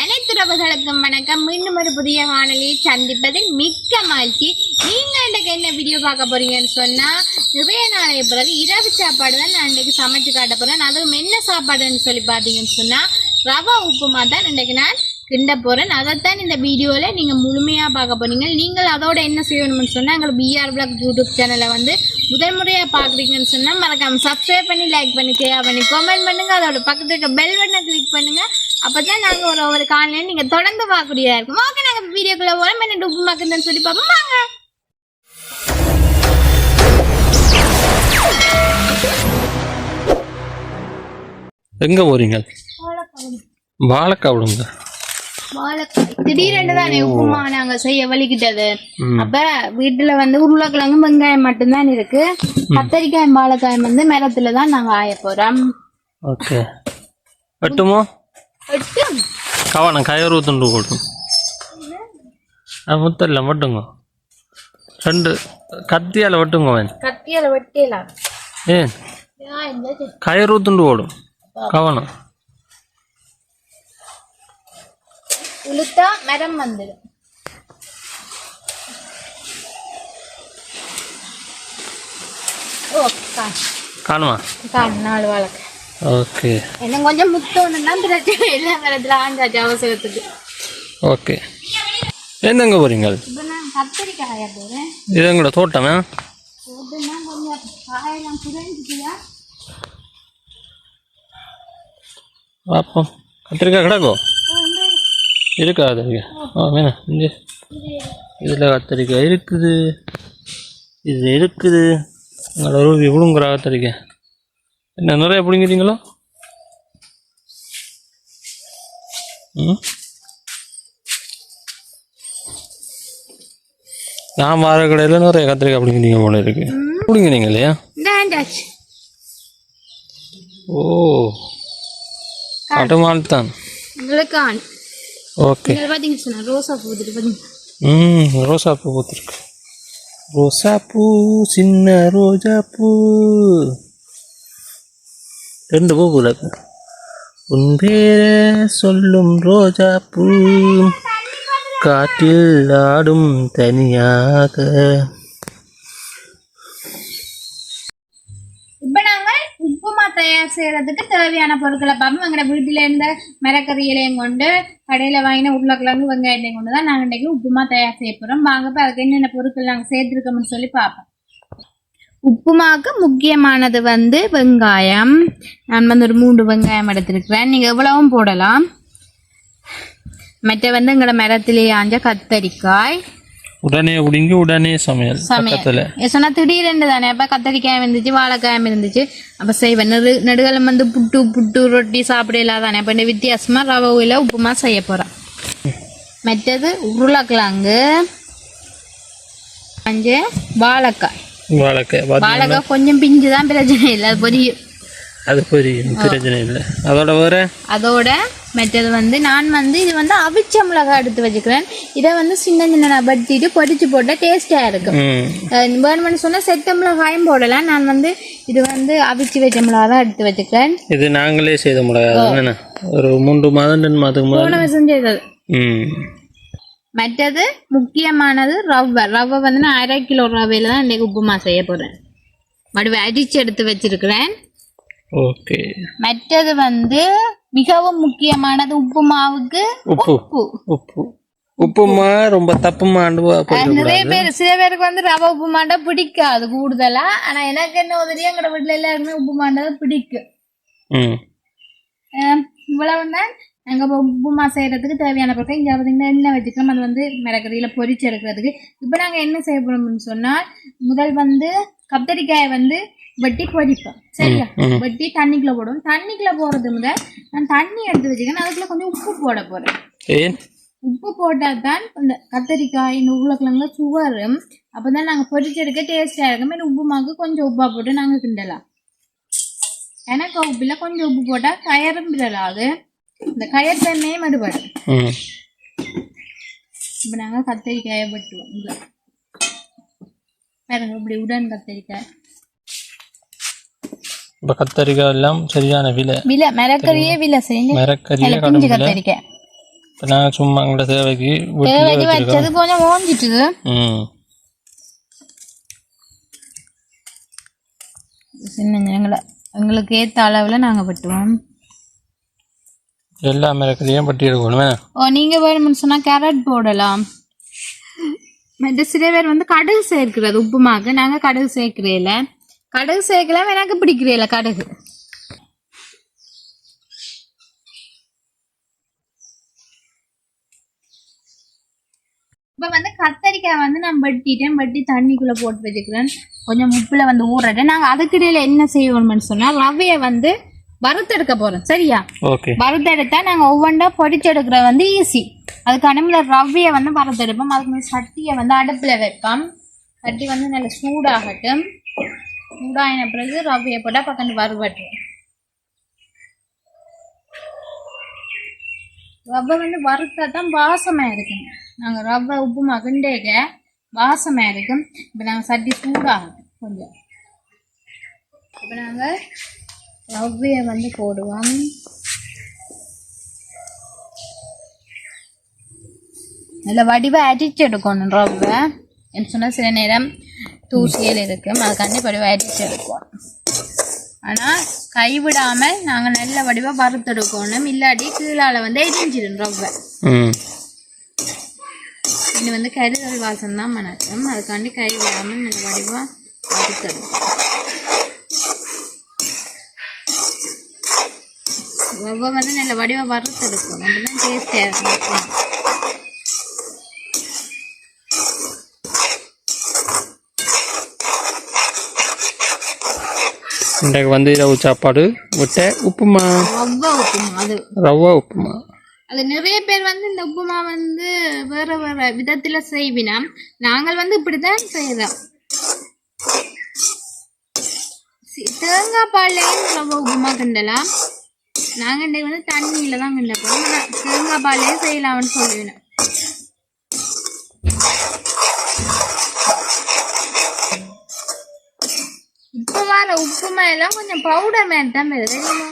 அனைத்து உறவுகளுக்கும் வணக்கம். மீண்டும் ஒரு புதிய காணொலியை சந்திப்பதில் மிக்க மகிழ்ச்சி. நீங்க இன்றைக்கு என்ன வீடியோ பார்க்க போறீங்கன்னு சொன்னா, நிறைய நாளைய பிறகு இரவு சாப்பாடு தான் நான் இன்றைக்கு சமைச்சு காட்ட போறேன். அதுவும் என்ன சாப்பாடுன்னு சொல்லி பார்த்தீங்கன்னு சொன்னா, ரவா உப்புமா தான் இன்றைக்கு நான் கிண்ட போறேன். அதைத்தான் இந்த வீடியோல நீங்க முழுமையா பார்க்க போறீங்க. நீங்கள் அதோட என்ன செய்யணும்னு சொன்னா, எங்களுக்கு BR Vlog யூடியூப் சேனலை வந்து முதல் முறையா பாக்குறீங்கன்னு சொன்னா மறக்காம சப்ஸ்கிரைப் பண்ணி, லைக் பண்ணி, ஷேர் பண்ணி, கமெண்ட் பண்ணுங்க. அதோட பக்கத்துல இருக்க பெல் பட்டனை கிளிக் பண்ணுங்க. அப்பதான் நாங்க ஒரு காலையில நீங்க தொடர்ந்து பார்க்கக்கூடியதா இருக்கும். ஓகே, நாங்க வீடியோக்குள்ள போறோம். என்ன உப்புமாக்குன்னு சொல்லி பார்ப்போம் வாங்க. எங்க போறீங்க? வாழைக்காய் விடுங்க. திடீரென்று தானே உப்புமா நாங்க செய்ய வலிக்கிட்டது. அப்ப வீட்டுல வந்து உருளைக்கிழங்கு வெங்காயம் மட்டும்தான் இருக்கு. கத்தரிக்காய் வாழைக்காய் வந்து மரத்துலதான் நாங்க ஆய போறோம். ஓகே, வெட்டுமோ? கவனம் கயிறு துண்டு போடும். முத்தல்ல வெட்டுங்க. ரெண்டு கத்தியால வெட்டுங்க. கத்தியால வெட்டலாம். ஏன் கயிறு துண்டு போடும். கவனம் உளுத்தா மரம் வந்துடும். காணுமா? நாலு வாழைக்காய். ஓகே, என்ன கொஞ்சம் முத்தோணுன்னா பிரச்சனை இல்லை. மரத்துல ஆண்டாச்சு அவசரத்துக்கு. ஓகே, எந்தெங்க போறீங்க? இப்போ நான் கத்திரிக்காய போறேன். இது எங்களோட தோட்டமே. கொஞ்சம் காயெல்லாம் குறைஞ்சிட்டியா? பார்ப்போம். கத்திரிக்காய் கிடக்கோ? இருக்கா? கத்திரிக்காய் வேணாம். இங்கே இதில் கத்திரிக்காய் இருக்குது, இது இருக்குது. உங்களோட ரூபி விழுங்குறா கத்திரிக்காய். என்ன நிறைய பிடிங்கிறீங்களோ? நான் வார கடையில் நிறைய கத்திரிக்காய் பிடிங்கிறீங்க போல இருக்கு. பிடிங்கிறீங்க இல்லையா? ஓ, கட்டுமால் தான். ஓகே, ரோசா பூ ரோசா பூ பூத்துருக்கு. ரோசா பூ, சின்ன ரோஜா பூ, ரெண்டு பூ பூக்கு. உன் பேரை சொல்லும் ரோஜா பூ, காட்டில் ஆடும் தனியாக. இப்ப நாங்க உப்புமா தயார் செய்யறதுக்கு தேவையான பொருட்களை பார்ப்போம். எங்களோட வீட்டுல இருந்த மரக்கறிகளையும் கொண்டு, கடையில வாங்கின உருளைக்கிழங்கு வெங்காயத்தையும் கொண்டு தான் நாங்க இன்றைக்கு உப்புமா தயார் செய்ய போறோம். வாங்க அதுக்கு என்னென்ன பொருட்கள் நாங்க சேர்த்துருக்கோம்னு சொல்லி பார்ப்போம். உப்புமாவுக்கு முக்கியமானது வந்து வெங்காயம். நான் வந்து ஒரு 3 வெங்காயம் எடுத்திருக்கிறேன். நீங்க எவ்வளவும் போடலாம். மற்ற வந்து எங்களோட மரத்திலேயே ஆஞ்ச கத்தரிக்காய். உடனே உடிங்கி உடனே சமையல். சொன்னா திடீரென்று தானே. அப்ப கத்தரிக்காய் இருந்துச்சு, வாழைக்காயம் இருந்துச்சு. அப்ப செய்வேன். நெடுகலம் வந்து புட்டு ரொட்டி சாப்பிடலாம் தானே. அப்ப இந்த வித்தியாசமா ரவையில உப்புமா செய்ய போறேன். மற்றது உருளைக்கிழங்கு, வாழைக்காய் கொஞ்சம் பிஞ்சுதான், பிரச்சனை இல்லை. அது பொரியும், பிரச்சனை இல்லை. அதோட மற்றது வந்து நான் வந்து இது வந்து அவிச்ச மிளகாய் எடுத்து வச்சுக்கிறேன். இதை வந்து சின்ன சின்ன பட்டிட்டு பொரிச்சு போட்டா டேஸ்டா இருக்கும். வேணும்னு சொன்னா செத்த மிளகாயும் போடலாம். நான் வந்து இது வந்து அவிச்சு வச்ச மிளகாய் தான் எடுத்து வச்சுக்கிறேன். இது நாங்களே செய்த மிளகாய். ஒரு 3 மாதம் 2 மாதத்துக்கு போன வருஷம் செய்தது. மற்றது முக்கியமானது ரவை வந்து நான் 1/2 கிலோ ரவையில தான் இன்னைக்கு உப்புமா செய்ய போறேன். மறுபடியும் அடிச்சு எடுத்து வச்சிருக்கிறேன். ஓகே, மற்றது வந்து மிகவும் முக்கியமானது உப்புமாவுக்கு உப்புமா ரொம்ப தப்புமாண்டு. நிறைய பேர் சில பேருக்கு வந்து ரவை உப்புமாண்டா பிடிக்காது கூடுதலா. ஆனா எனக்கு என்ன உதவியா எங்க வீட்டுல எல்லாருமே உப்புமாண்டா பிடிக்கும். இவ்வளவுதான் நாங்க உப்புமா செய்யறதுக்கு தேவையான பொருட்கள். இங்க பார்த்தீங்கன்னா எண்ணெய் வச்சுக்கலாம். அது வந்து மிளகறியில பொரிச்சு எடுக்கிறதுக்கு. இப்ப நாங்க என்ன செய்ய போறோம்னு சொன்னால், முதல் வந்து கத்தரிக்காயை வந்து வெட்டி பொரிப்போம். சரியா? வெட்டி தண்ணிக்குள்ள போடுவோம். தண்ணிக்குள்ள போறது முதல் நான் தண்ணி எடுத்து வச்சுக்கேன். அதுக்குள்ள கொஞ்சம் உப்பு போட போறேன். உப்பு போட்டா தான் இந்த கத்தரிக்காய் இந்த உருளைக்கிழங்குல சுவரும். அப்பதான் நாங்க பொரிச்செடுக்க டேஸ்டா இருக்கும். உப்புமாக்கு கொஞ்சம் உப்பா போட்டு நாங்க கிண்டலாம். எனக்கு உப்புல கொஞ்சம் உப்பு போட்டா கயரும் விடலாது. இந்த கயர் தன்மையே மறுபடும். இப்ப நாங்க கத்தரிக்காயை வெட்டுவோம். பாருங்க, இப்படி உடன் கத்தரிக்காய். இப்போ கத்தரிக்காய் எல்லாம் சரியான விலை. மரக்கறியே விலை. செஞ்சு கத்தரிக்காய் இப்போ நான் சும்மா எங்களோட தேவைக்கு தேவைக்கு வச்சது கொஞ்சம் ஓஞ்சிட்டுது. சின்ன எங்களுக்கு ஏற்ற அளவில் நாங்கள் வெட்டுவோம். எல்லா மிளகுலையும் பட்டி எடுக்கணுமே. நீங்கள் வேணும்னு சொன்னால் கேரட் போடலாம். மற்ற சில பேர் வந்து கடுகு சேர்க்கிறது உப்புமாக்கு. நாங்கள் கடுகு சேர்க்கிறேல. கடுகு சேர்க்கலாம், எனக்கு பிடிக்கிறேல கடுகு. இப்போ வந்து கத்தரிக்காய் வந்து நான் வெட்டி தண்ணிக்குள்ளே போட்டு வச்சுக்கிறேன். கொஞ்சம் உப்பில் வந்து ஊறட்டேன். நாங்கள் அதுக்கிடையில என்ன செய்வோம்னு சொன்னால் ரவையை வந்து வறுத்தெடுக்க போகிறோம். சரியா? ஓகே. வறுத்தெடுத்தா நாங்கள் ஒவ்வொன்றா பொடிச்செடுக்கிற வந்து ஈஸி. அதுக்கு அனுமதி ரவையை வந்து வறுத்தெடுப்போம். அதுக்கு சட்டியை வந்து அடுப்பில் வைப்போம். சட்டி வந்து நல்ல சூடாகட்டும். சூடாகின பிறகு ரவையை போட்டால் பக்கம் வறுவட்டும். ரவை வந்து வறுத்தா தான் வாசமாக இருக்குங்க. நாங்கள் ரவை உப்புமா கிண்டேக்க வாசமாக இருக்கும். இப்போ நாங்கள் சட்டி சூடாகும் கொஞ்சம். இப்போ நாங்கள் ரவையை வந்து போடுவோம். நல்ல வடிவாக அரிச்சு எடுக்கணும் ரவை. என்ன சொன்னால் சில நேரம் தூசியல் இருக்கும். அதுக்காண்டி வடிவாக அரிச்சு எடுப்போம். ஆனால் கைவிடாமல் நாங்கள் நல்ல வடிவாக வறுத்தெடுக்கணும். இல்லாட்டி கீழால் வந்து எரிஞ்சிடும் ரவை. இது வந்து கருதல் வாசம் தான் மணக்கும். அதுக்காண்டி கைவிடாமல் நல்ல வடிவாக வறுத்தெடுக்கும். ரவை வந்து நல்ல வடிவாக வறுத்தெடுக்கும். அப்படிதான் டேஸ்டியாக இருக்கும். இன்றைக்கு வந்து இரவு சாப்பாடு விட்ட உப்புமா. ரவா உப்புமா. அது நிறைய பேர் வந்து இந்த உப்புமா வந்து வேற வேற விதத்துல செய்வினா, நாங்கள் வந்து இப்படிதான் செய்யறோம். தேங்காய் பால்லையும் ரவா உப்புமா கிண்டலாம். நாங்கள் இன்றைக்கு வந்து தண்ணியில தான் கிண்ட போறோம். தேங்காய் பால்லையும் செய்யலாம்னு சொல்லுவேன். இப்போ வர உப்புமா எல்லாம் கொஞ்சம் பவுடர் மாதிரி தான் வருது தெரியுமா?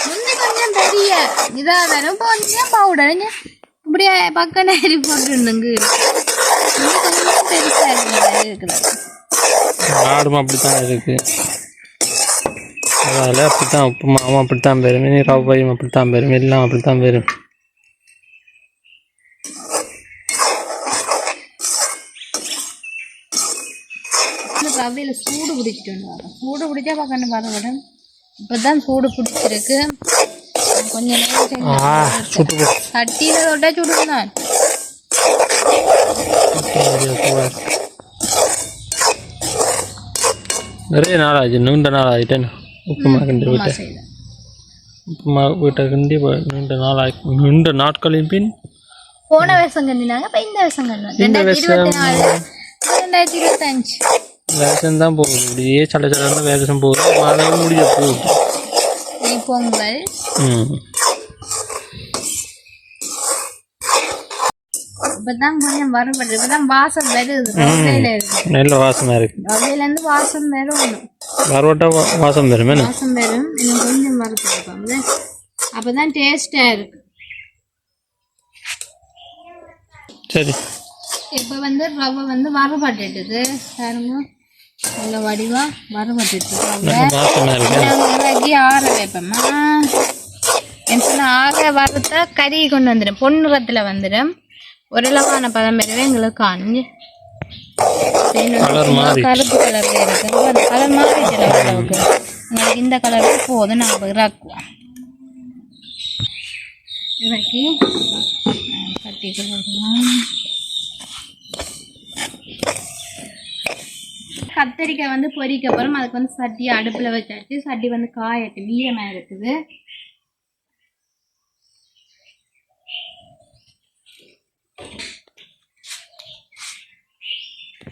முந்தி கொஞ்சம் பெரிய இதாக வரும். இப்போ கொஞ்சம் பவுடர் இப்படியே பக்கம் நேரி போட்டுருந்துங்க. கொஞ்சம் பெருசாக இருக்கிறது. ஆடும் அப்படித்தான் இருக்கு. அதனால அப்படித்தான் உப்புமாவும் அப்படித்தான் வரும். ரவையும் அப்படித்தான் வரும். எல்லாம் அப்படித்தான் வரும். ரவையில் சூடு பிடிச்சிட்டு வந்து சூடு பிடிச்சா பார்க்கணும் பாருங்க. இப்போதான் சூடு பிடிச்சிருக்கு. கொஞ்ச நேரம் சட்டியில் தொட்டா சுடுதான். நிறைய நாள் ஆச்சு. நீண்ட நாள் ஆகிட்டேன் உப்புமா கிண்டி விட்டேன். உப்புமா வீட்டை கிண்டி நீண்ட நாட்களின் பின் போன வருஷம் கண்டினாங்க. இப்போ இந்த வருஷம் கண்டினாங்க. 2024 வேஷம் தான் போகுது. இப்படியே சட சடன்னு வேஷம் போகுது. மழையும் முடிய போகுது. பொங்கல் இப்பதான் கொஞ்சம் வறுபடுது. இப்பதான் வாசம் வருது. நல்ல வாசமா இருக்கு. ரவையில இருந்து வாசம் வரும். வறுவட்டா வாசம் வரும். வாசம் வரும். இன்னும் கொஞ்சம் வறுத்துருப்பாங்க. அப்பதான் டேஸ்டா இருக்கு. சரி, இப்போ வந்து ரவை வந்து வறுபட்டுட்டுது பாருங்க. நல்ல வடிவா வறுபட்டுட்டு ஆற வைப்போம்மா. என்ன ஆற வறுத்தா கறி கொண்டு வந்துடும். பொன்னிறத்தில் வந்துடும். ஓரளவான பதம் பெறவே எங்களுக்கு காஞ்சு கருப்பு கலர்ல இருக்கு. அந்த கலர் மாறிட்டு அளவுக்கு உங்களுக்கு இந்த கலருக்கு போதும். நாங்கள் இறக்குவோம். இறக்கி கட்டி கொடுக்கலாம். கத்தரிக்காய் வந்து பொரிக்க போகிறோம். அதுக்கு வந்து சட்டியை அடுப்பில் வச்சாச்சு. சட்டி வந்து காயட்டு மீதமாக இருக்குது.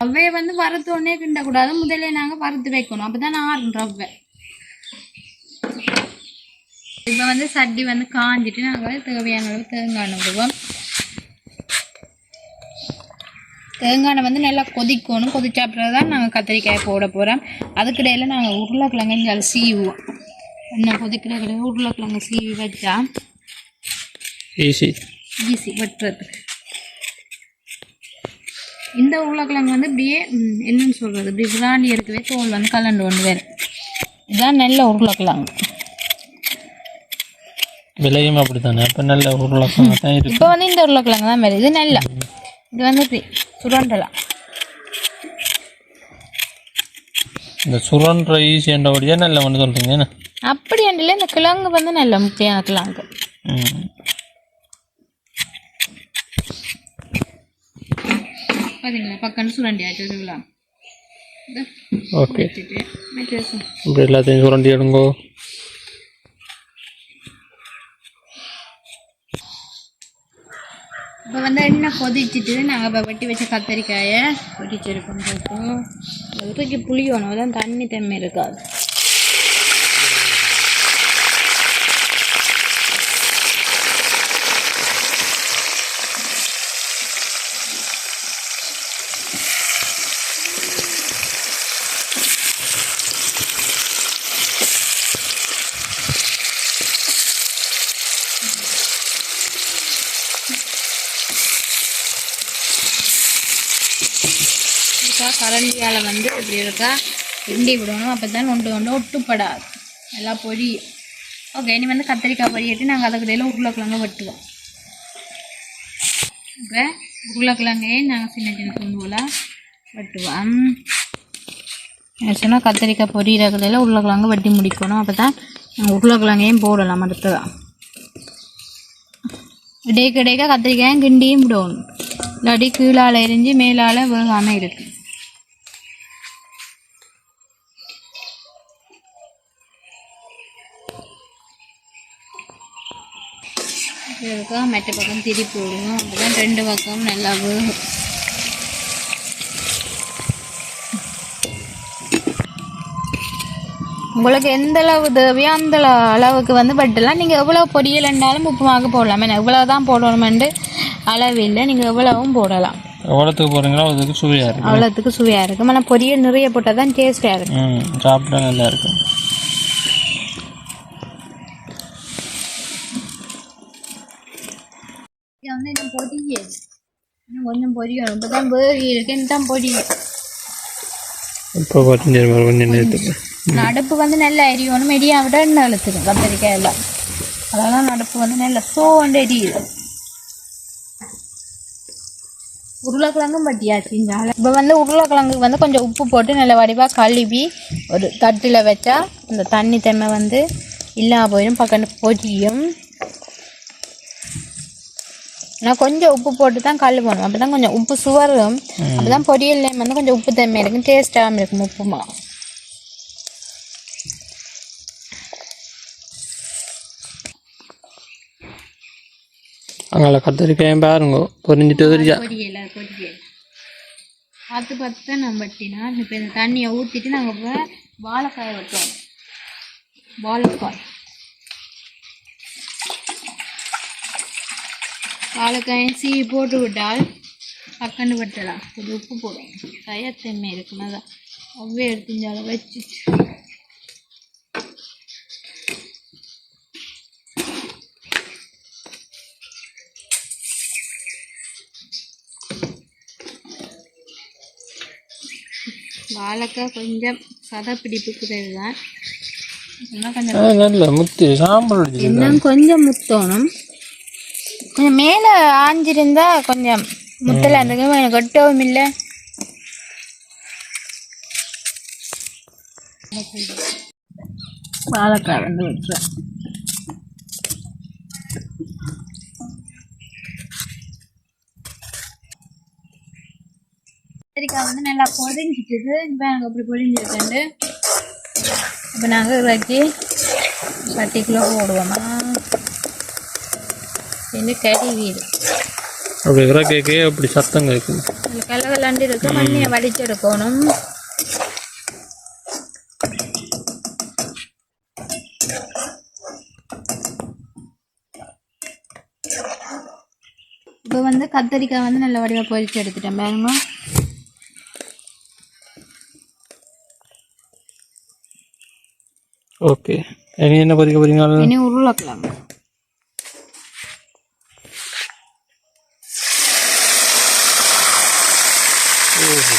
ரவையை வந்து வறுத்து உடனே கிண்டக்கூடாது. முதல்ல நாங்கள் வறுத்து வைக்கணும். அப்போ தான் ஆறும் ரவை. இப்போ வந்து சட்டி வந்து காஞ்சிட்டு நாங்கள் தேவையான அளவு தேங்காய் விடுவோம். தேங்காய் வந்து நல்லா கொதிக்கணும். கொதிச்ச அப்புறம் தான் நாங்கள் கத்திரிக்காயை போட போகிறோம். அதுக்கிடையில் நாங்கள் உருளைக்கிழங்கு சீவுவோம். என்ன கொதிக்கிற கிடையாது. உருளைக்கிழங்கு சீவி வச்சா ஈஸி. ஈஸி வெட்டுறதுக்கு. இந்த உருளைக்கிழங்கு வந்து இப்படியே என்னன்னு சொல்கிறது, இப்படி விராண்டி இருக்கவே தோல் வந்து கலண்டு கொண்டு வேறு. இதுதான் நல்ல உருளைக்கிழங்கு. விலையும் அப்படி தானே, அப்போ நல்ல உருளைக்கிழங்கு தான் இருக்கு. இப்போ வந்து இந்த உருளைக்கிழங்கு தான் வேறு. இது நல்லா, இது வந்து இப்படி சுரண்டலாம். இந்த சுரண்ட ஈஸியாண்டபடியா நல்ல ஒன்று சொல்கிறீங்க என்ன? அப்படி அண்டில் இந்த கிழங்கு வந்து நல்ல முக்கியமான கிழங்கு. பார்த்தீங்களா, பக்கம் சுரண்டி ஆச்சுக்கலாம். ஓகே, இப்படி எல்லாத்தையும் சுரண்டி எடுங்கோ. இப்போ வந்து எண்ணெய் கொதிச்சுட்டு நாங்கள் இப்போ வெட்டி வச்ச கத்தரிக்காயை கொதிச்சிருக்கோம். போட்டோம் இறுக்கி புளியணும், தான் தண்ணி தன்மை இருக்காது. கரண்டியால் வந்து இப்படி இருக்கா கிண்டி விடணும், அப்போ தான் ஒன்று ஒட்டுப்படாது, நல்லா பொரியும். ஓகே, இனி வந்து கத்திரிக்காய் பொரியட்டு நாங்கள் அதுக்கு இடையில உருளைக்கிழங்க வெட்டுவோம். இப்போ உருளைக்கிழங்கையே நாங்கள் சின்ன சின்ன துண்டுகளாக வெட்டுவோம். சொன்னால் கத்திரிக்காய் பொரியிறதுல உருளைக்கிழங்கு வெட்டி முடிக்கணும், அப்போ தான் நாங்கள் உருளைக்கிழங்கையும் போடலாம். அடுத்ததான் இடைக்க இடைக்க கத்திரிக்காயும் கிண்டியும் விடணும், இல்லாட்டி கீழால் எரிஞ்சு மேலால் வேகாமல் இருக்குது. இதுக்காக மெட்ட பக்கம் திருப்பி விடுவோம், அப்போதான் 2 பக்கம் நல்லா வேகும். உங்களுக்கு எந்த அளவு தேவையோ அந்த அளவுக்கு வந்து வெட்டலாம். நீங்கள் எவ்வளோ பொரியல் இருந்தாலும் உப்புமாக போடலாம். ஏன்னா இவ்வளோ தான் போடணுமெண்டு அளவு இல்லை, நீங்கள் எவ்வளவும் போடலாம். எவ்வளோத்துக்கு போகிறீங்களோ அதுக்கு சுவையாக இருக்கும். அவ்வளோத்துக்கு சுவையாக இருக்கும். ஆனால் பொரியல் நிறைய போட்டால் தான் டேஸ்ட்டாக இருக்கும், சாப்பிட நல்லா இருக்கும். வந்து இன்னும் பொரியல் இன்னும் கொஞ்சம் பொரியணும், இப்போ தான் வேகி இருக்குன்னு தான் பொரியும். இப்போ கொஞ்சம் நேரத்துக்கு அடுப்பு வந்து நல்லா எரியணும், எரியா விட எண்ணெய் அழுத்துக்கும் கத்திரிக்காய் எல்லாம். அதெல்லாம் அடுப்பு வந்து நல்லா சோண்டு எரியுது. உருளைக்கிழங்கும் பட்டியாச்சு. இப்போ வந்து உருளைக்கிழங்குக்கு வந்து கொஞ்சம் உப்பு போட்டு நல்ல வடிவாக கழுவி ஒரு தட்டில் வச்சா அந்த தண்ணி தன்மை வந்து இல்லாமல் போயிடும், பக்கம் பொரியும். நான் கொஞ்சம் உப்பு போட்டு தான் கழுவணும், அப்போ தான் கொஞ்சம் உப்பு சுவரும், அப்போ தான் பொரியல் வந்து கொஞ்சம் உப்பு தன்மை இருக்கும், டேஸ்ட்டாகவும் இருக்கும் உப்புமா. அங்கே கத்திரிக்காயும் பாருங்க பொரிஞ்சிட்டு பொரியல் பார்த்து தான் நம்ம வெட்டினா. இப்போ இந்த தண்ணியை ஊற்றிட்டு நாங்கள் இப்போ வாழைக்காயை வெட்டுவோம். வாழைக்காயை சீவி போட்டு விட்டால் பக்கண்டு வெட்டலாம். கொஞ்சம் உப்பு போடுவோம், தயத்தன்மை இருக்குன்னு தான் அவ்வே எடுத்துஞ்சால வச்சுட்டு வாழைக்காய் கொஞ்சம் சதப்பிடிப்புக்கு தான் நல்ல முத்து சாம்பல் இன்னும் கொஞ்சம் முத்தணும். கொஞ்சம் மேலே ஆஞ்சிருந்தா கொஞ்சம் முத்தல அந்த எனக்கு கட்டவும் இல்லை. வாழைக்காய் வந்து வச்சுருவேன். கத்திரிக்காய் வந்து நல்லா பொரிஞ்சிட்டுது. இப்போ நாங்கள் அப்படி பொரிஞ்சிருக்கேன். இப்போ நாங்கள் இறக்கி சட்டிக்குள்ளே போடுவோமா இந்த கறி வீடு அப்படி இறக்கே அப்படி சத்தம் கேட்கும். கலகலாண்டு இருக்கு, மண்ணியை வடிச்செடுக்கணும். இப்போ வந்து கத்தரிக்காய் வந்து நல்ல வடிவாக பொரிச்சு எடுத்துட்டேன் பாருங்க. ஓகே, இனி என்ன பொரிக்க போறீங்க? இனி உருளைக்கிழங்கு. ஓஹோ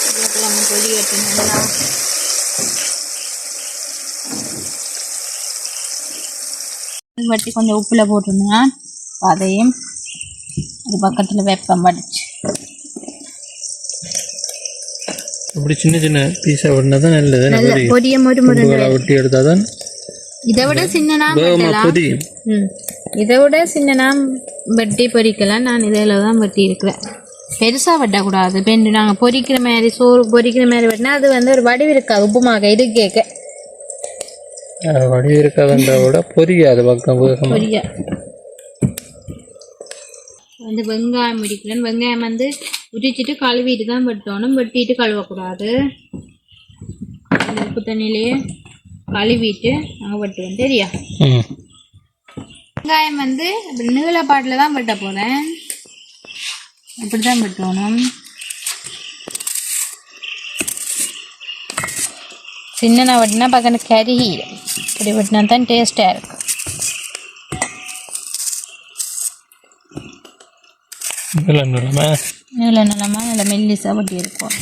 உருளைக்கிழங்கு பொடி வெட்டணும்னா வட்டி கொஞ்சம் உப்புல போட்டுருந்தேன் அதையும் அது பக்கத்தில் வெப்பம் படிச்சு அப்படி சின்ன சின்ன பீஸா வெட்டினா தான் நல்லது பொடிய வெட்டி எடுத்தா தான் இதை விட சின்ன இதை விட சின்ன வெட்டி பொரிக்கலாம். நான் இதில் தான் வெட்டி இருக்கிறேன். பெருசாக வெட்டக்கூடாது. பெண்டு நாங்கள் பொரிக்கிற மாதிரி சோறு பொரிக்கிற மாதிரி வெட்டினா அது வந்து ஒரு வடிவு இருக்காது. உப்புமாக இது கேட்க வடிவு இருக்காதுன்றா விட பொரியாது பக்கம் பொரியா வந்து வெங்காயம் பிடிக்கிறேன். வெங்காயம் வந்து உரிச்சிட்டு கழுவிட்டு தான் வெட்டணும். வெட்டிட்டு கழுவக்கூடாது. உப்பு தண்ணியிலேயே கழுவிட்டு நாங்கள் வெட்டுவோம். சரியா? வெங்காயம் வந்து நீளப்பாட்டில் தான் வெட்ட போகிறேன். இப்படி தான் வெட்டணும். சின்ன வெட்டினா பக்கம் கருகி இப்படி வெட்டினா தான் டேஸ்ட்டாக இருக்கும். நீள நிலமா நல்ல மெல்லிசாக வெட்டி இருக்கும்.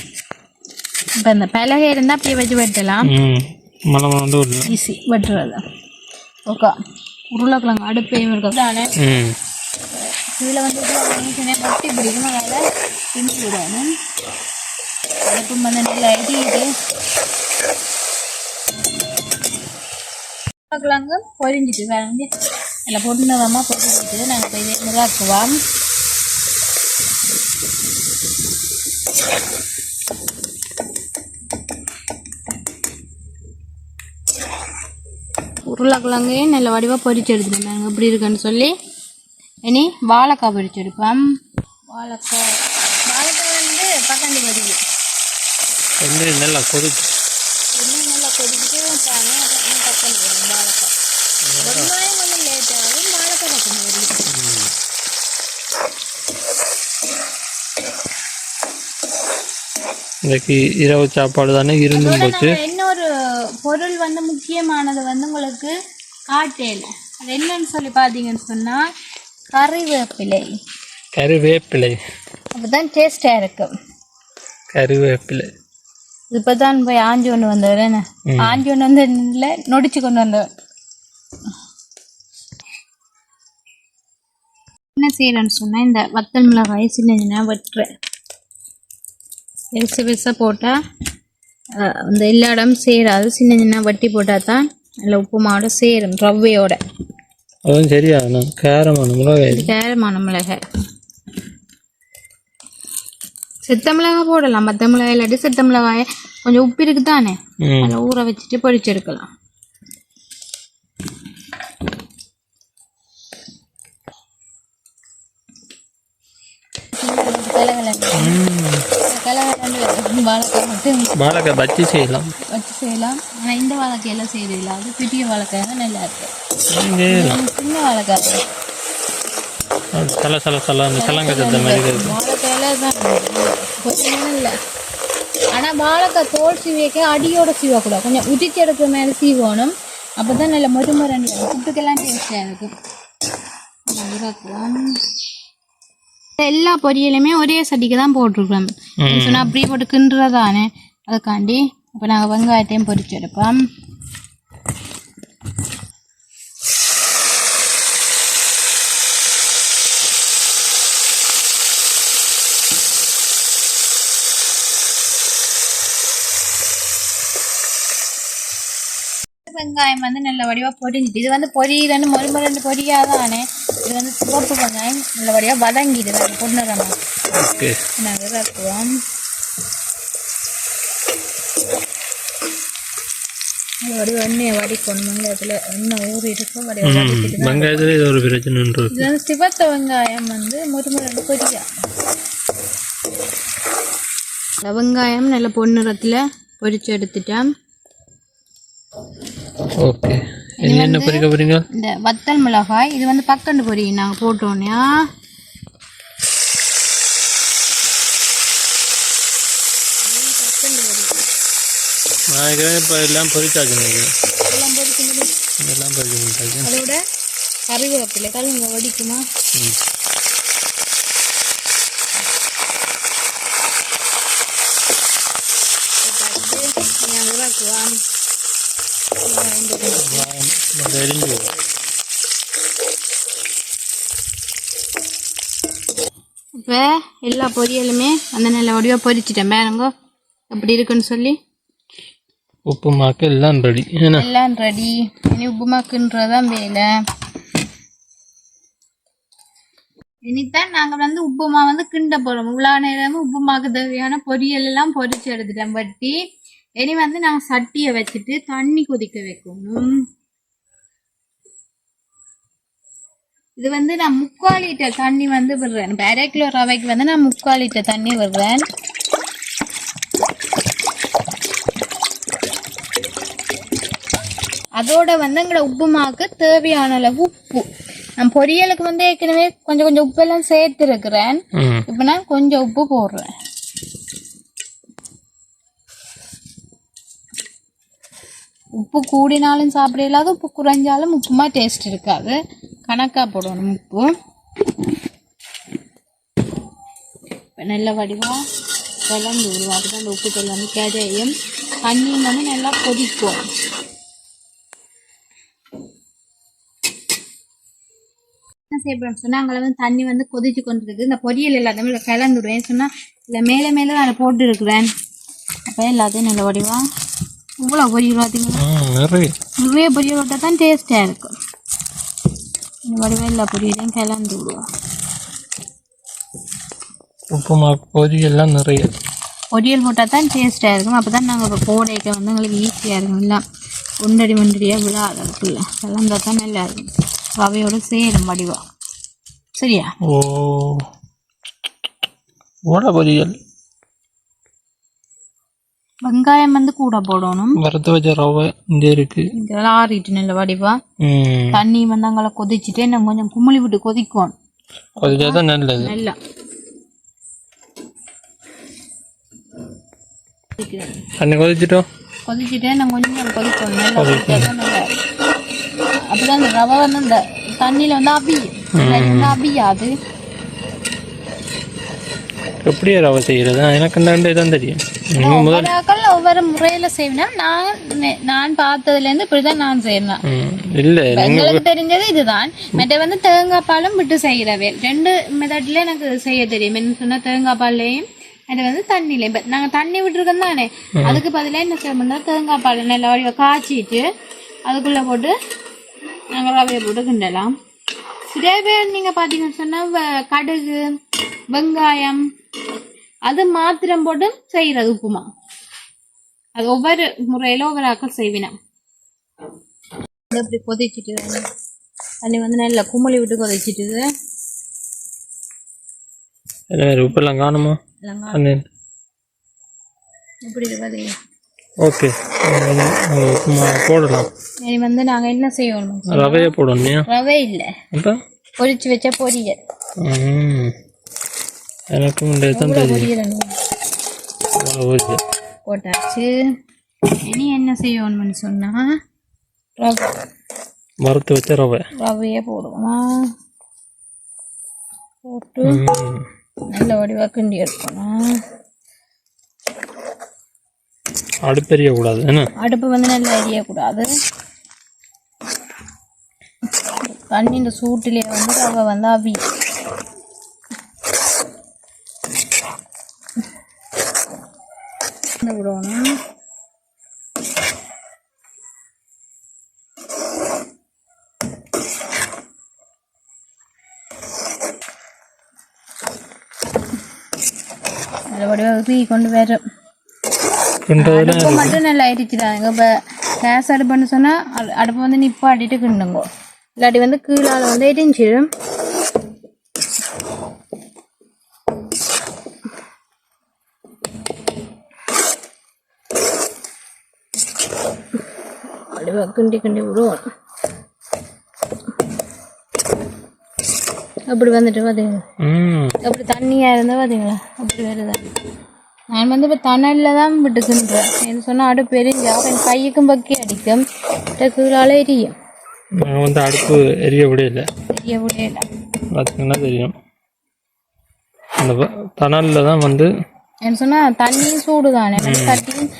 இப்போ இந்த பலகை இருந்தால் அப்படியே வச்சு வெட்டலாம். ஈஸி வெட்டுறது. ஓகே உருளைக்கிழங்கு அடுப்பையும் இருக்கும் தானே. இதில் வந்து வெட்டி பிடிக்கும். அதனால் பிடிச்சி விடணும். அடுப்பு வந்து நல்லா அடிக்கிட்டு உருளைக்கிழங்கு பொரிஞ்சிட்டு வேறு நல்லா பொருந்தமாக பொரிஞ்சிட்டு நாங்கள் போய் மிளகுவோம். உருளைக்கிழங்கையும் நல்ல வடிவாக பொரிச்சு எடுத்துட்டோம். நாங்கள் எப்படி இருக்குன்னு சொல்லி இனி வாழைக்காய் பொரிச்சு எடுப்போம். வாழைக்காய் வந்து பக்கண்டு கொதிக்கு நல்லா கொதிச்சு நல்லா கொதிக்கிட்டு பக்கண்டு வரும். வாழைக்காய் வெங்காயம் கொஞ்சம் லேட் ஆகும். வாழைக்காய் பக்கண்டு வரும். இன்னைக்கு இரவு சாப்பாடு தானே இருந்தும் போச்சு. இன்னொரு பொருள் வந்து முக்கியமானது வந்து உங்களுக்கு காட்டேல. அது என்னன்னு சொல்லி பார்த்தீங்கன்னு சொன்னால் கறிவேப்பிலை. அப்போதான் டேஸ்டாக இருக்கும். கறிவேப்பிலை இப்போ தான் போய் ஆஞ்சி கொண்டு வந்தவர். என்ன ஆஞ்சி கொண்டு வந்து இல்லை நொடிச்சு கொண்டு வந்தவர். என்ன செய்யறேன்னு சொன்னால் இந்த வத்தல் மிளகாய் சின்ன வெட்டுறேன். பெருசு பெருசாக போட்டால் அந்த எல்லா இடமும் சேராது. சின்ன சின்ன வட்டி போட்டால் தான் நல்ல உப்பு மாவோட சேரும் ரவ்வையோட. அதுவும் சரியா கேரமான மிளகாய் செத்த மிளகாய் போடலாம். மற்ற மிளகாய் இல்லாட்டி செத்த மிளகாயை கொஞ்சம் உப்பு இருக்கு தானே அதில் ஊற வச்சுட்டு பொரிச்சு எடுக்கலாம். வாழைக்காய் பச்சி செய்யலாம். ஆனால் இந்த வாழைக்காயெல்லாம் செய்யறதில்ல. அது பெரிய வாழைக்காய் தான் நல்லா இருக்கு. சின்ன வாழைக்காய் வாழைக்காயில தான் இல்லை. ஆனால் வாழைக்காய் தோல் சீவியக்க அடியோட சீவக்கூடாது. கொஞ்சம் உதிச்சு எடுக்கிற மாதிரி சீவணும். அப்போ தான் நல்ல மொறுமொரண்டு புட்டுக்கெல்லாம் டேஸ்டாக இருக்கும். எல்லா பொரியலுமே ஒரே சட்டிக்கு தான் போட்டிருக்கோம். சொன்னால் அப்படியே போட்டு கிண்டுறதானே அதுக்காண்டி இப்போ நாங்கள் வெங்காயத்தையும் பொரிச்சு எடுப்போம். வெங்காயம் வந்து நல்ல வடிவாக பொரிஞ்சிட்டு இது வந்து பொரியுதுன்னு மொறுமொரண்டு பொரியாதானே. இது வந்து சிவப்பு வெங்காயம் நல்ல வடிவாக வதங்கிடுது. அது பொண்ணுறமா நாங்கள் இறக்குவோம். வடிவ எண்ணெயை வடிக்கணும். வெங்காயத்தில் எண்ணெய் ஊறி இருக்கும். இது சிவத்த வெங்காயம் வந்து மொறுமொரண்டு பொரியா. வெங்காயம் நல்ல பொன்னிறத்தில் பொரிச்சு எடுத்துட்டேன். ஓகே என்ன பொரிக்க போறீங்க? இந்த வத்தல் மிளகாய் இது வந்து பக்கண்டு பொரி நாங்கள் போட்டோன்னே நான் இப்போ எல்லாம் பொரிச்சாச்சு நினைக்கிறேன். எல்லாம் பொரிச்சு எல்லாம் பொரிச்சு முடிச்சாச்சு. அதோட கறிவேப்பிலை கழுங்க வடிக்குமா? இப்போ எல்லா பொரியலுமே அந்த நல்ல வடிவாக பொரிச்சிட்டேன் பாருங்க எப்படி இருக்குன்னு சொல்லி. உப்புமாக்கு எல்லாம் ரெடி. எல்லாம் ரெடி. இனி உப்புமாக்குன்றதான் வேலை. இனித்தான் நாங்கள் வந்து உப்புமா வந்து கிண்ட போகிறோம். இவ்வளோ நேரமும் உப்புமாக்கு தேவையான பொரியல் எல்லாம் பொரிச்சு எடுத்துட்டேன் வட்டி. இனி வந்து நாங்கள் சட்டியை வச்சுட்டு தண்ணி கொதிக்க வைக்கணும். இது வந்து நான் 3/4 லிட்டர் தண்ணி வந்து விடுறேன். இப்போ 1/2 கிலோ ரவைக்கு வந்து நான் 3/4 லிட்டர் தண்ணி விடுறேன். அதோட வந்து எங்களோட உப்புமாவுக்கு தேவையான அளவு உப்பு. நான் பொரியலுக்கு வந்து ஏற்கனவே கொஞ்சம் கொஞ்சம் உப்பெல்லாம் சேர்த்துருக்கிறேன். இப்போ நான் கொஞ்சம் உப்பு போடுறேன். உப்பு கூடினாலும் சாப்பிட இல்லாத, உப்பு குறைஞ்சாலும் உப்புமா டேஸ்ட் இருக்காது. கணக்காக போடணும் உப்பு. இப்போ நல்ல வடிவாக கலந்து உருவாக்குது. அந்த உப்பு கலந்து கரையும் தண்ணியும் வந்து நல்லா கொதிக்கும். என்ன செய்யப்படுறோம் சொன்னால் அங்கே வந்து தண்ணி வந்து கொதிச்சு கொண்டு இருக்குது. இந்த பொரியல் எல்லாத்தையுமே இல்லை கலந்துடுவேன் சொன்னால் இல்லை மேலே மேலே அதை போட்டு இருக்கிறேன். அப்போ எல்லாத்தையும் நல்ல வடிவாக இவ்வளோ பொரியல் பார்த்தீங்கன்னா நிறைய பொரியல் விட்டால் தான் டேஸ்ட்டாக இருக்கும். இந்த வடிவாக எல்லா பொரியலையும் கலந்து விடுவோம். உப்புமா பொரியல்லாம் நிறைய பொரியல் போட்டால் தான் டேஸ்ட்டாக இருக்கும். அப்போ தான் நாங்கள் இப்போ போடைக்க வந்து எங்களுக்கு ஈஸியாக இருக்கும். இல்லை ஒன்றடியாக விழாது இருக்குல்ல, கலந்தால் தான் நல்லா இருக்கும். ரவையோடு சேரும் வடிவா. சரியா? பொரியல் வெங்காயம் வந்து கூட போடணும். வறுத்து வச்ச ரவை இங்கே இருக்கு. இதெல்லாம் ஆறிட்டு நல்ல வடிவா. தண்ணி வந்து அங்கே கொதிச்சுட்டு நம்ம கொஞ்சம் குமிழி விட்டு கொதிக்கணும். கொதிச்சாதான் நல்லது. நல்லா தண்ணி கொதிச்சுட்டோம். கொதிச்சுட்டே நம்ம கொஞ்சம் கொதிக்கணும். நல்லா கொதிச்சாதான் நல்லா. அப்பதான் அந்த ரவை வந்து இந்த தண்ணியில வந்து அபியாது. எப்படியா ரவை செய்யறது? எனக்கு இந்த இதான் தெரியும். ஒவ்வொரு முறையில செய்வேன். நான் பார்த்ததுல இருந்து இப்படிதான் நான் செய்யறேன். இல்ல எங்களுக்கு தெரிஞ்சது இதுதான். மற்ற வந்து தேங்காய் பாலும் விட்டு செய்யறவே 2 மெத்தட்ல எனக்கு செய்ய தெரியும். என்ன சொன்னா தேங்காய் பால்லையும் அது வந்து தண்ணியில நாங்க தண்ணி விட்டுருக்கோம் தானே, அதுக்கு பதிலாக என்ன செய்யணும்னா தேங்காய் பால் நல்லா வடிவ காய்ச்சிட்டு அதுக்குள்ள போட்டு நாங்கள் ரவையை போட்டு கிண்டலாம். சில பேர் நீங்க பாத்தீங்கன்னு சொன்னா கடுகு வெங்காயம் அது மாத்திரம் போட்டு செய்யறது உப்புமா. அது ஒவ்வொரு முறையில ஒவ்வொரு ஆக்கள் செய்வினா. அப்படி கொதிச்சுட்டு தண்ணி வந்து நல்லா குமிழி விட்டு கொதிச்சுட்டு உப்பெல்லாம் காணுமா? எப்படி இருக்காது? ஓகே, உப்புமா போடலாம். இனி வந்து நாங்க என்ன செய்யணும்? ரவையை போடணும். ரவை இல்லை, பொரிச்சு வச்ச பொரியல். எனக்கும் போட்டாச்சு. இனி என்ன செய்யணும்னு சொன்னா வறுத்து வச்ச ரவையை போடுவோமா? போட்டு நல்ல வடிவாக கிண்டி எடுக்கணும். அடுப்பு எரியக்கூடாது. அடுப்பு வந்து நல்லா எரியக்கூடாது. தண்ணி இந்த சூட்டிலே வந்து ரவை வந்து அவி விடணும். நல்லபடியாக கொண்டு வரும். அடுப்பு மட்டும் நல்லா எரிச்சுதாங்க. இப்போ கேஸ் அடுப்புன்னு சொன்னால் அடுப்பு வந்து நிப்பாட்டிட்டு கிண்டுங்கோ, இல்லாட்டி வந்து கீழால் வந்து எரிஞ்சிடும். கிண்டி கிண்டி விடுவோம். அப்படி வந்துட்டு பார்த்தீங்களா, அப்படி தண்ணியாக இருந்தால் பார்த்தீங்களா அப்படி வருதா. நான் வந்து இப்போ தணலில் தான் விட்டுக்கின்றேன். என்ன சொன்னால் அடுப்பு எரிஞ்சா என் கையுக்கும் பக்கி அடிக்கும், கீழால் எரியும். நான் வந்து அடுப்பு எரிய விடையில பார்த்தீங்கன்னா தெரியும். அந்த தணலில் தான் வந்து என்ன சொன்னால் தண்ணியும் சூடு தானே, தட்டியும்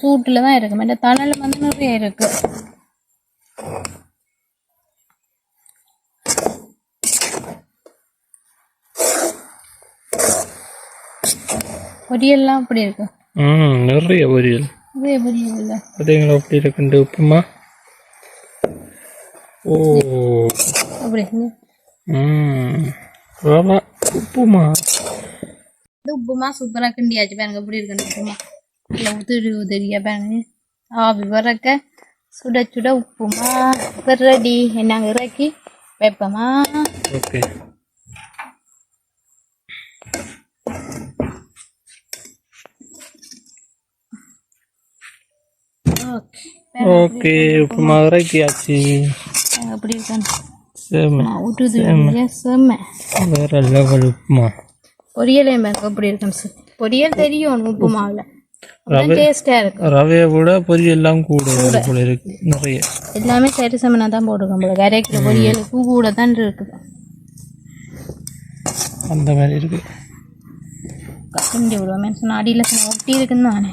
சூட்டில் தான் இருக்கும். இந்த தணல் வந்து நிறைய இருக்கு. பொரியல்லாம் அப்படி இருக்கு. நிறைய பொரியல் இல்லை பார்த்தீங்களா அப்படி இருக்குண்டு உப்புமா. ஓ அப்படி ரவா உப்புமா. இது உப்புமா சூப்பராக கிண்டியாச்சு பாருங்க. எப்படி இருக்குன்னு உப்புமா இல்லை உதிரியா பாருங்க. ஆவி வரக்க சுட சுட உப்புமா ரெடி. என்னங்க இறக்கி வைப்போமா? ஓகே ஓகே உப்புமா இறக்கியாச்சு. எப்படி இருக்கான்னு வேற லெவல் உப்புமா. பொரியலையும் பாருங்க எப்படி இருக்குன்னு சொல்லி. பொரியல் தெரியும் உப்புமாவில் டேஸ்டா இருக்கு. ரவையை விட பொரியல் எல்லாம் கூட போல இருக்கு. நிறைய எல்லாமே சரி சமனா தான் போட்டுருக்கோம் போல. 1/2 கிலோ பொரியலுக்கு கூட தான் இருக்குது. அந்த மாதிரி இருக்கு. கிண்டி விடுவோம். சொன்ன அடியில் ஒட்டி இருக்குன்னு தானே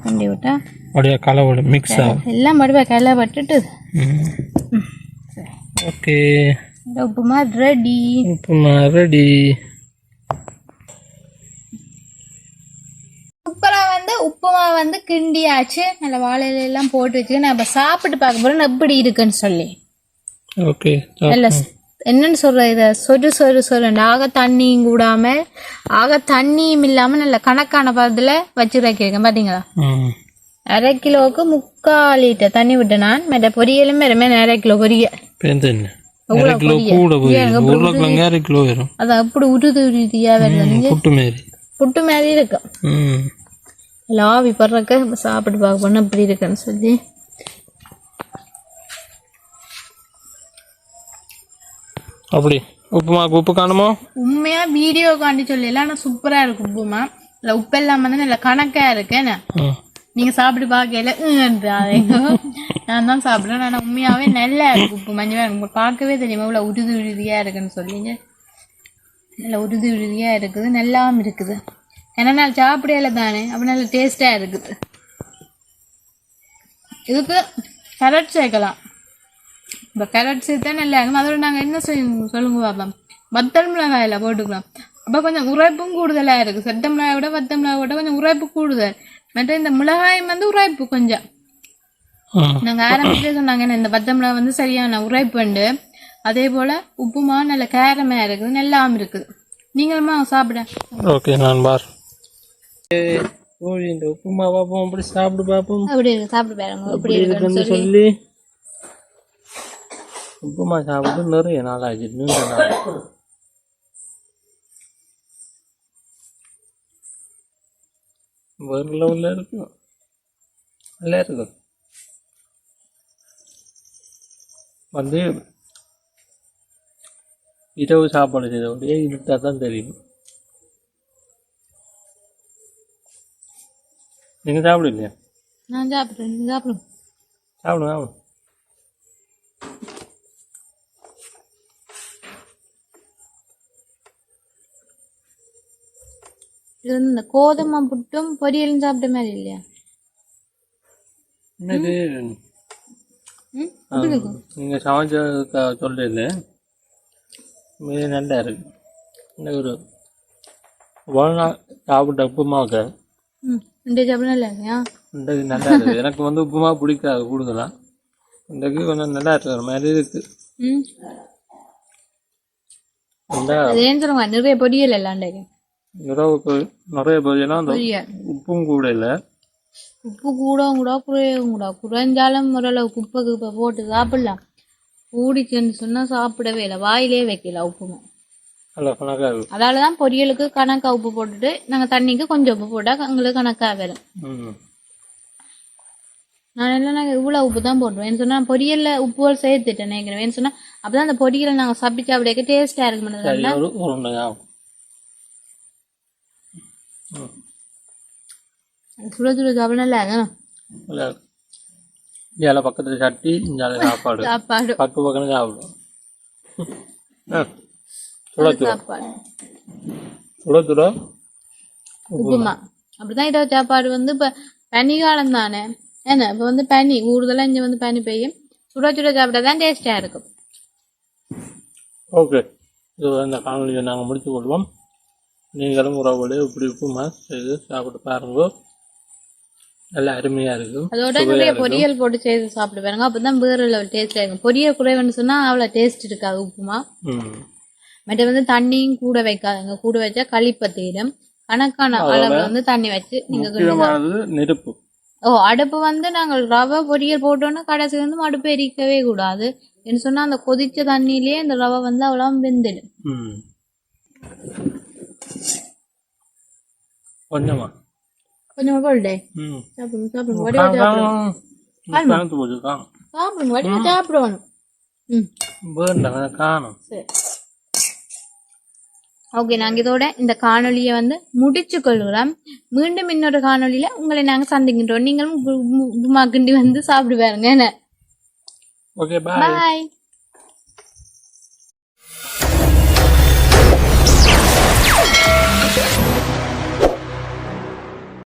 கிண்டி விட்டா அப்படியே கலவை மிக்ஸ் ஆகும். எல்லாம் மறுபடியும் கலை பட்டுட்டு ஓகே உப்புமா ரெடி. சூப்பராக வந்து உப்புமா வந்து கிண்டியாச்சு. நல்ல வாழையில எல்லாம் போட்டு வச்சு நான் இப்போ சாப்பிட்டு பார்க்க போறேன் எப்படி இருக்குன்னு சொல்லி. ஓகே நல்ல என்னன்னு சொல்ற, இதை சொரு ஆக தண்ணியும் கூடாம ஆக தண்ணியும் இல்லாம நல்ல கணக்கான பதத்துல வச்சு வைக்கிறேன். பாத்தீங்களா 1/2 கிலோவுக்கு 3/4 லிட்டர் தண்ணி விட்டு நான் மற்ற பொரியலும் வேறுமே 1/2 கிலோ பொரியல். அதான் அப்படி உருதியா வருது. புட்டு மாதிரி இருக்கும். ஆவி படுறக்க சாப்பிட்டு பார்க்க போனா இப்படி இருக்குன்னு சொல்லி. அப்படி உப்புமாக்கு உப்பு காணுமோ? உண்மையா வீடியோ காண்டி சொல்லல, ஆனா சூப்பரா இருக்கு உப்புமா. இல்ல உப்பு எல்லாம் வந்து நல்ல கணக்கா இருக்கு. நீங்க சாப்பிட்டு பார்க்கல நான் தான் சாப்பிடுறேன். ஆனா உண்மையாவே நல்லா இருக்கு உப்பு. மஞ்சள் பார்க்கவே தெரியுமா இவ்வளவு உறுதியா இருக்குன்னு சொல்லிங்க. நல்ல உறுதியா இருக்குது, நல்லாவும் இருக்குது. ஏன்னா நான் சாப்பிடல தானே, அப்ப நல்ல டேஸ்டா இருக்குது. இதுக்கு கேரட் சேர்க்கலாம். இப்போ கேரட் சேர்த்தா நல்லா இருக்கும். அதோட நாங்கள் என்ன செய்யணும் சொல்லுங்க பாப்போம். வத்தல் மிளகாயில் போட்டுக்கலாம். அப்போ கொஞ்சம் உரைப்பும் கூடுதலாக இருக்குது. செட்ட மிளகாய் விட வத்தல் மிளகாய் விட கொஞ்சம் உரைப்பு கூடுதல். மற்ற இந்த மிளகாயும் வந்து உரைப்பு கொஞ்சம் நாங்கள் ஆரம்பிச்சே சொன்னாங்க. இந்த வத்தல் மிளகாய் வந்து சரியான உரைப்புண்டு. அதே போல் உப்புமா நல்ல காரமாக இருக்குது, நல்லாவும் இருக்குது. நீங்களுமா சாப்பிட. ஓகே நான் பார் இந்த உப்புமா பார்ப்போம். அப்படி சாப்பிட்டு பார்ப்போம். அப்படி இருக்கு, சாப்பிட்டு பாருங்க எப்படி இருக்குன்னு சொல்லி. உப்புமா சாப்பிட்டு நிறைய நாள் ஆச்சு. நீண்ட நாள். வேறு லெவலில் இருக்கும். நல்லா இருக்கும். வந்து இரவு சாப்பாடு செய்தபடியே இருட்டா தான் தெரியும். நீங்கள் சாப்பிடுங்க. நான் சாப்பிட்றேன். நீங்கள் சாப்பிடுங்க. சாப்பிடுங்க. இது வந்து இந்த கோதுமை புட்டும் பொரியலும் சாப்பிட்ட மாதிரி இல்லையா? நீங்க சமைச்ச சொல்றது மிக நல்லா இருக்கு. ஒரு வாழ்நாள் சாப்பிட்ட உப்புமாவுக்கு சாப்பிட நல்லா இருக்கியா? இன்றைக்கு நல்லா இருக்கு. எனக்கு வந்து உப்புமா பிடிக்காது கூடுதலா. இன்றைக்கு கொஞ்சம் நல்லா இருக்கிற மாதிரி இருக்கு. நிறைய பொரியல் எல்லாம் நிறைய பொரியலாம். உப்பும் கூட இல்லை. உப்பு கூட குறைஞ்சாலும் ஓரளவுக்கு உப்பை போட்டு சாப்பிடலாம். கூடிச்சுன்னு சொன்னா சாப்பிடவே இல்லை, வாயிலே வைக்கல உப்புமா. அதாலதான் பொரியலுக்கு கணக்கா உப்பு போட்டுட்டு நாங்க தண்ணிக்கு கொஞ்சம் உப்பு போட்டா எங்களுக்கு கணக்கா வரும். நான் என்ன இவ்வளவு உப்பு தான் போட்டுருவேன் சொன்னா பொரியல்ல உப்பு சேர்த்துட்டேன் நினைக்கிறேன் சொன்னா அப்பதான் அந்த பொரியலை நாங்க சாப்பிட்டு அப்படியே டேஸ்டா இருக்கு. சுட சுட சாப்பிட நல்லா இல்லை இதில் பக்கத்தில் சட்டி இந்த சாப்பாடு சாப்பாடு பக்கம் பக்கம் சாப்பிடும் சுட சுட சாப்பாடு சுட சுட உப்புமா அப்படிதான் இரவு சாப்பாடு வந்து இப்போ பனிக்காலம் தானே ஏன்னா இப்போ வந்து பனி கூடுதலாக இங்கே வந்து பனி பெய்யும் சுட சுட சாப்பிட்டா தான் டேஸ்டாக இருக்கும். ஓகே இது இந்த காணொலியை நாங்கள் முடித்து கொள்வோம். நீங்களும் உறவுகளே இப்படி உப்புமா செய்து சாப்பிட்டு பாருங்க, நல்லா அருமையாக இருக்கும். அதோட நிறைய பொரியல் போட்டு செய்து சாப்பிட்டு பாருங்க, அப்போ தான் வேறு லெவல் டேஸ்டாக இருக்கும். பொரியல் குறைவுன்னு சொன்னால் அவ்வளோ டேஸ்ட் இருக்காது உப்புமா. மற்ற வந்து தண்ணியும் கூட வைக்காதுங்க, கூட வச்சா களிப்பத்தீரும். கணக்கான அளவு வந்து தண்ணி வச்சு நீங்கள் நெருப்பு அடுப்பு வந்து நாங்கள் ரவை பொரியல் போட்டோன்னா கடைசி வந்து அடுப்பு எரிக்கவே கூடாது. என்ன சொன்னா அந்த கொதிச்ச தண்ணியிலேயே இந்த ரவை வந்து அவ்வளோ வெந்துடும். கொஞ்சமா போல்டே சாப்பிடுங்க சாப்பிடுங்க சாப்பிடுவோம். சரி ஓகே, நாங்கள் இதோட இந்த காணொலியை வந்து முடிச்சு கொள்கிறோம். மீண்டும் இன்னொரு காணொலியில உங்களை நாங்கள் சந்திக்கின்றோம். நீங்களும் கிண்டி வந்து சாப்பிடு பாருங்க. என்ன ஓகே, பாய். பாய்.